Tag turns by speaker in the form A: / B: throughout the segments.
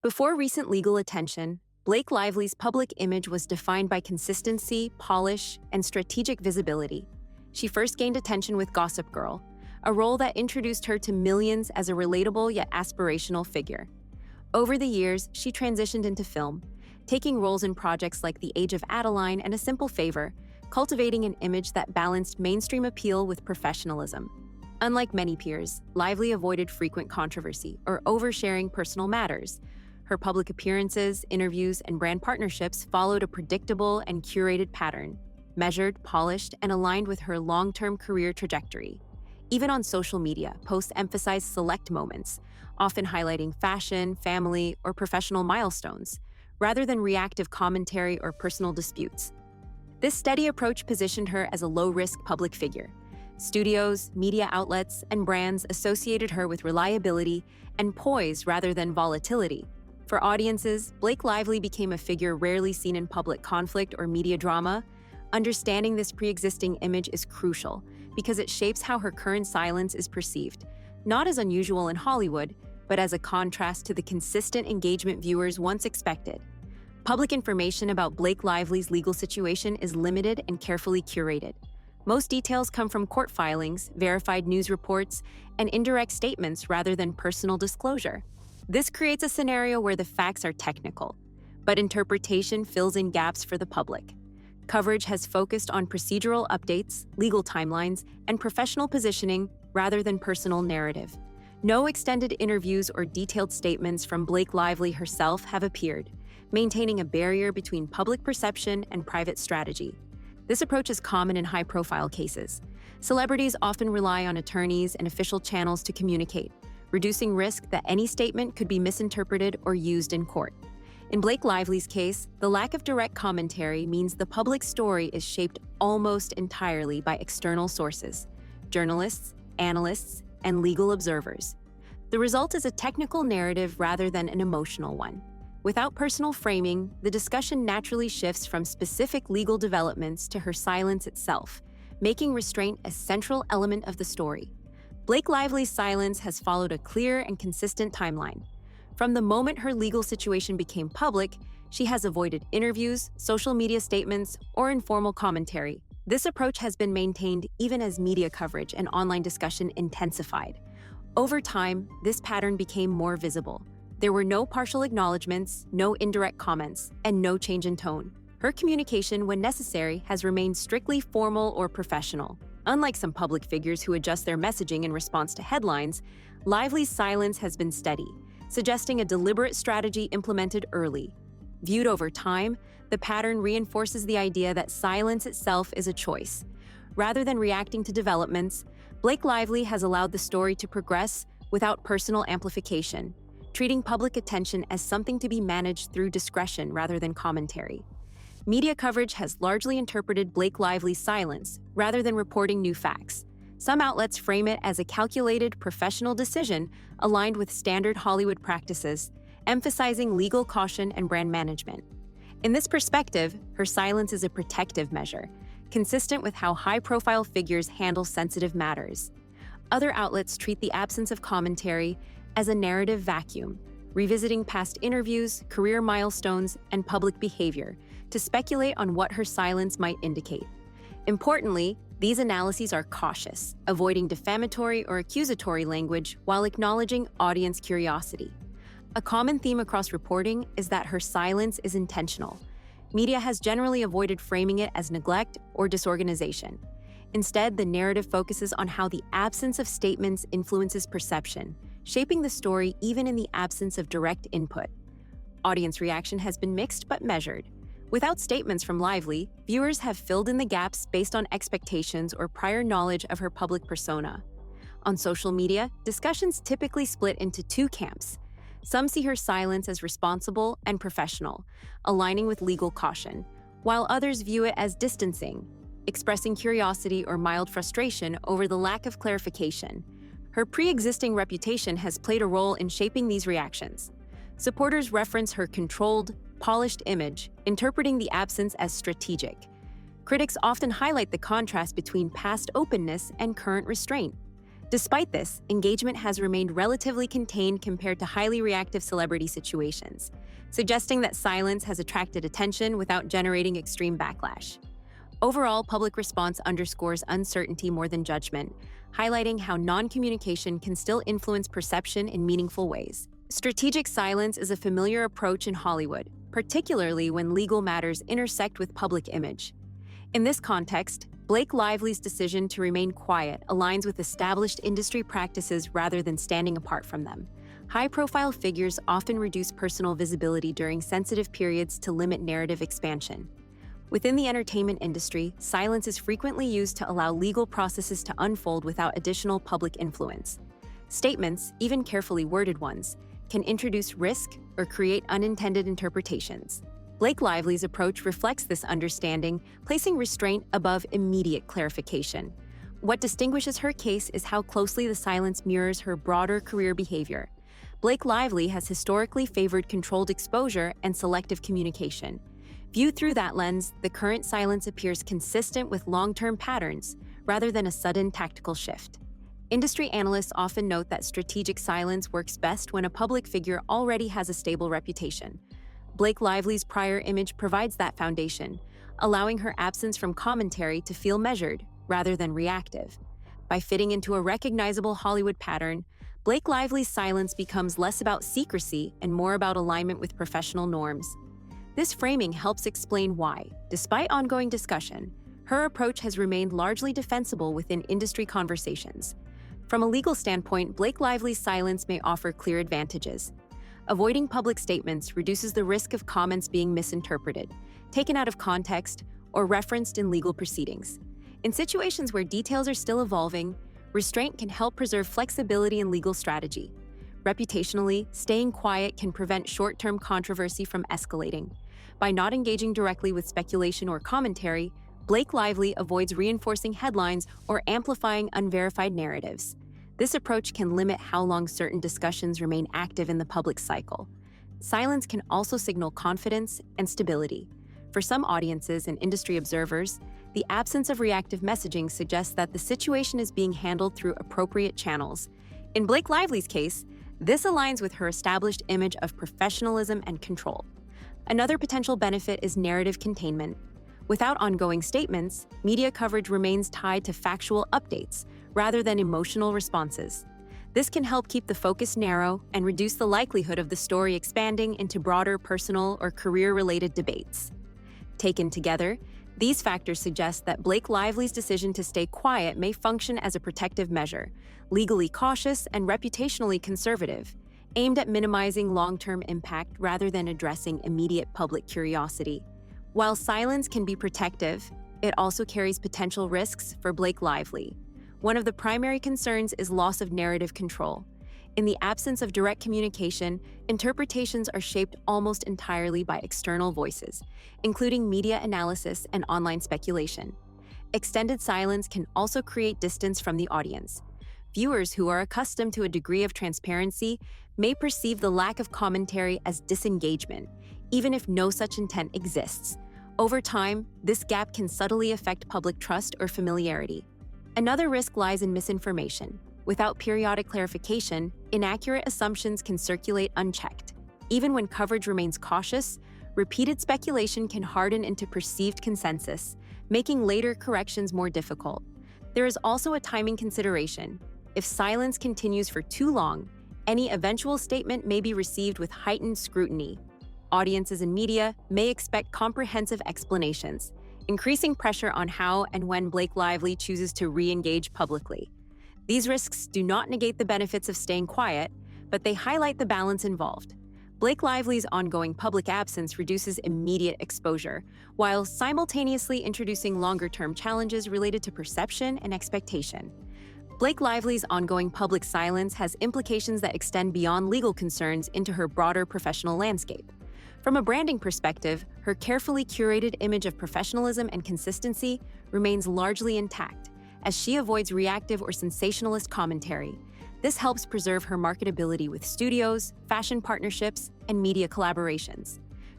A: Before recent legal attention, Blake Lively's public image was defined by consistency, polish, and strategic visibility. She first gained attention with Gossip Girl, a role that introduced her to millions as a relatable yet aspirational figure. Over the years, she transitioned into film, taking roles in projects like The Age of Adeline and A Simple Favor, cultivating an image that balanced mainstream appeal with professionalism. Unlike many peers, Lively avoided frequent controversy or oversharing personal matters. Her public appearances, interviews, and brand partnerships followed a predictable and curated pattern, measured, polished, and aligned with her long-term career trajectory. Even on social media, posts emphasize select moments, often highlighting fashion, family, or professional milestones, rather than reactive commentary or personal disputes. This steady approach positioned her as a low-risk public figure. Studios, media outlets, and brands associated her with reliability and poise rather than volatility. For audiences, Blake Lively became a figure rarely seen in public conflict or media drama. Understanding this pre-existing image is crucial because it shapes how her current silence is perceived, not as unusual in Hollywood, but as a contrast to the consistent engagement viewers once expected. Public information about Blake Lively's legal situation is limited and carefully curated. Most details come from court filings, verified news reports, and indirect statements rather than personal disclosure. This creates a scenario where the facts are technical, but interpretation fills in gaps for the public. Coverage has focused on procedural updates, legal timelines, and professional positioning rather than personal narrative. No extended interviews or detailed statements from Blake Lively herself have appeared, maintaining a barrier between public perception and private strategy. This approach is common in high-profile cases. Celebrities often rely on attorneys and official channels to communicate, reducing risk that any statement could be misinterpreted or used in court. In Blake Lively's case, the lack of direct commentary means the public story is shaped almost entirely by external sources: journalists, analysts, and legal observers. The result is a technical narrative rather than an emotional one. Without personal framing, the discussion naturally shifts from specific legal developments to her silence itself, making restraint a central element of the story. Blake Lively's silence has followed a clear and consistent timeline. From the moment her legal situation became public, she has avoided interviews, social media statements, or informal commentary. This approach has been maintained even as media coverage and online discussion intensified. Over time, this pattern became more visible. There were no partial acknowledgments, no indirect comments, and no change in tone. Her communication, when necessary, has remained strictly formal or professional. Unlike some public figures who adjust their messaging in response to headlines, Lively's silence has been steady, suggesting a deliberate strategy implemented early. Viewed over time, the pattern reinforces the idea that silence itself is a choice. Rather than reacting to developments, Blake Lively has allowed the story to progress without personal amplification, treating public attention as something to be managed through discretion rather than commentary. Media coverage has largely interpreted Blake Lively's silence rather than reporting new facts. Some outlets frame it as a calculated, professional decision aligned with standard Hollywood practices, emphasizing legal caution and brand management. In this perspective, her silence is a protective measure, consistent with how high-profile figures handle sensitive matters. Other outlets treat the absence of commentary as a narrative vacuum, revisiting past interviews, career milestones, and public behavior to speculate on what her silence might indicate. Importantly, these analyses are cautious, avoiding defamatory or accusatory language while acknowledging audience curiosity. A common theme across reporting is that her silence is intentional. Media has generally avoided framing it as neglect or disorganization. Instead, the narrative focuses on how the absence of statements influences perception, shaping the story even in the absence of direct input. Audience reaction has been mixed but measured. Without statements from Lively, viewers have filled in the gaps based on expectations or prior knowledge of her public persona. On social media, discussions typically split into two camps. Some see her silence as responsible and professional, aligning with legal caution, while others view it as distancing, expressing curiosity or mild frustration over the lack of clarification. Her pre-existing reputation has played a role in shaping these reactions. Supporters reference her controlled, polished image, interpreting the absence as strategic. Critics often highlight the contrast between past openness and current restraint. Despite this, engagement has remained relatively contained compared to highly reactive celebrity situations, suggesting that silence has attracted attention without generating extreme backlash. Overall, public response underscores uncertainty more than judgment, highlighting how non-communication can still influence perception in meaningful ways. Strategic silence is a familiar approach in Hollywood, particularly when legal matters intersect with public image. In this context, Blake Lively's decision to remain quiet aligns with established industry practices rather than standing apart from them. High-profile figures often reduce personal visibility during sensitive periods to limit narrative expansion. Within the entertainment industry, silence is frequently used to allow legal processes to unfold without additional public influence. Statements, even carefully worded ones, can introduce risk or create unintended interpretations. Blake Lively's approach reflects this understanding, placing restraint above immediate clarification. What distinguishes her case is how closely the silence mirrors her broader career behavior. Blake Lively has historically favored controlled exposure and selective communication. Viewed through that lens, the current silence appears consistent with long-term patterns, rather than a sudden tactical shift. Industry analysts often note that strategic silence works best when a public figure already has a stable reputation. Blake Lively's prior image provides that foundation, allowing her absence from commentary to feel measured rather than reactive. By fitting into a recognizable Hollywood pattern, Blake Lively's silence becomes less about secrecy and more about alignment with professional norms. This framing helps explain why, despite ongoing discussion, her approach has remained largely defensible within industry conversations. From a legal standpoint, Blake Lively's silence may offer clear advantages. Avoiding public statements reduces the risk of comments being misinterpreted, taken out of context, or referenced in legal proceedings. In situations where details are still evolving, restraint can help preserve flexibility in legal strategy. Reputationally, staying quiet can prevent short-term controversy from escalating. By not engaging directly with speculation or commentary, Blake Lively avoids reinforcing headlines or amplifying unverified narratives. This approach can limit how long certain discussions remain active in the public cycle. Silence can also signal confidence and stability. For some audiences and industry observers, the absence of reactive messaging suggests that the situation is being handled through appropriate channels. In Blake Lively's case, this aligns with her established image of professionalism and control. Another potential benefit is narrative containment. Without ongoing statements, media coverage remains tied to factual updates rather than emotional responses. This can help keep the focus narrow and reduce the likelihood of the story expanding into broader personal or career-related debates. Taken together, these factors suggest that Blake Lively's decision to stay quiet may function as a protective measure, legally cautious and reputationally conservative, aimed at minimizing long-term impact rather than addressing immediate public curiosity. While silence can be protective, it also carries potential risks for Blake Lively. One of the primary concerns is loss of narrative control. In the absence of direct communication, interpretations are shaped almost entirely by external voices, including media analysis and online speculation. Extended silence can also create distance from the audience. Viewers who are accustomed to a degree of transparency may perceive the lack of commentary as disengagement, even if no such intent exists. Over time, this gap can subtly affect public trust or familiarity. Another risk lies in misinformation. Without periodic clarification, inaccurate assumptions can circulate unchecked. Even when coverage remains cautious, repeated speculation can harden into perceived consensus, making later corrections more difficult. There is also a timing consideration. If silence continues for too long, any eventual statement may be received with heightened scrutiny. Audiences and media may expect comprehensive explanations, increasing pressure on how and when Blake Lively chooses to re-engage publicly. These risks do not negate the benefits of staying quiet, but they highlight the balance involved. Blake Lively's ongoing public absence reduces immediate exposure, while simultaneously introducing longer-term challenges related to perception and expectation. Blake Lively's ongoing public silence has implications that extend beyond legal concerns into her broader professional landscape. From a branding perspective, her carefully curated image of professionalism and consistency remains largely intact, as she avoids reactive or sensationalist commentary. This helps preserve her marketability with studios, fashion partnerships, and media collaborations.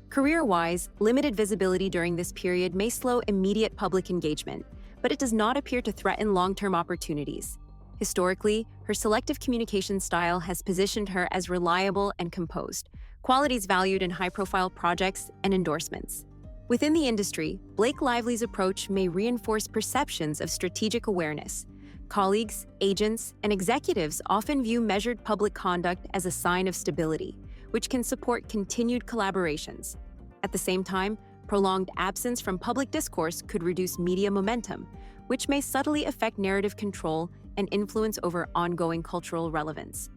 A: Career-wise, limited visibility during this period may slow immediate public engagement, but it does not appear to threaten long-term opportunities. Historically, her selective communication style has positioned her as reliable and composed, qualities valued in high-profile projects and endorsements. Within the industry, Blake Lively's approach may reinforce perceptions of strategic awareness. Colleagues, agents, and executives often view measured public conduct as a sign of stability, which can support continued collaborations. At the same time, prolonged absence from public discourse could reduce media momentum, which may subtly affect narrative control and influence over ongoing cultural relevance.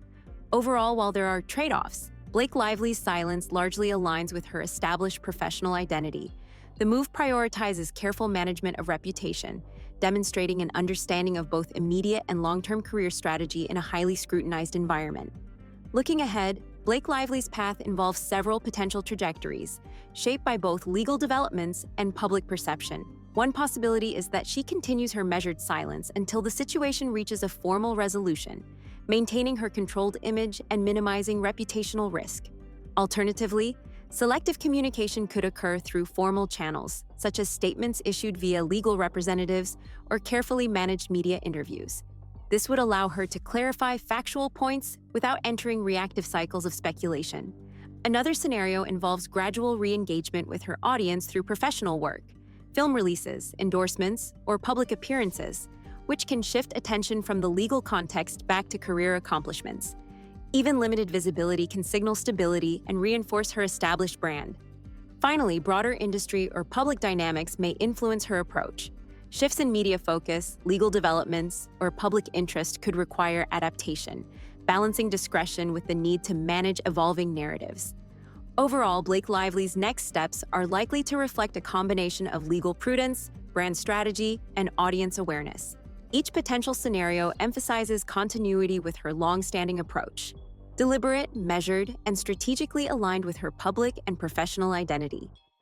A: Overall, while there are trade-offs, Blake Lively's silence largely aligns with her established professional identity. The move prioritizes careful management of reputation, demonstrating an understanding of both immediate and long-term career strategy in a highly scrutinized environment. Looking ahead, Blake Lively's path involves several potential trajectories, shaped by both legal developments and public perception. One possibility is that she continues her measured silence until the situation reaches a formal resolution, maintaining her controlled image and minimizing reputational risk. Alternatively, selective communication could occur through formal channels, such as statements issued via legal representatives or carefully managed media interviews. This would allow her to clarify factual points without entering reactive cycles of speculation. Another scenario involves gradual re-engagement with her audience through professional work, film releases, endorsements, or public appearances, which can shift attention from the legal context back to career accomplishments. Even limited visibility can signal stability and reinforce her established brand. Finally, broader industry or public dynamics may influence her approach. Shifts in media focus, legal developments, or public interest could require adaptation, balancing discretion with the need to manage evolving narratives. Overall, Blake Lively's next steps are likely to reflect a combination of legal prudence, brand strategy, and audience awareness. Each potential scenario emphasizes continuity with her long-standing approach, deliberate, measured, and strategically aligned with her public and professional identity.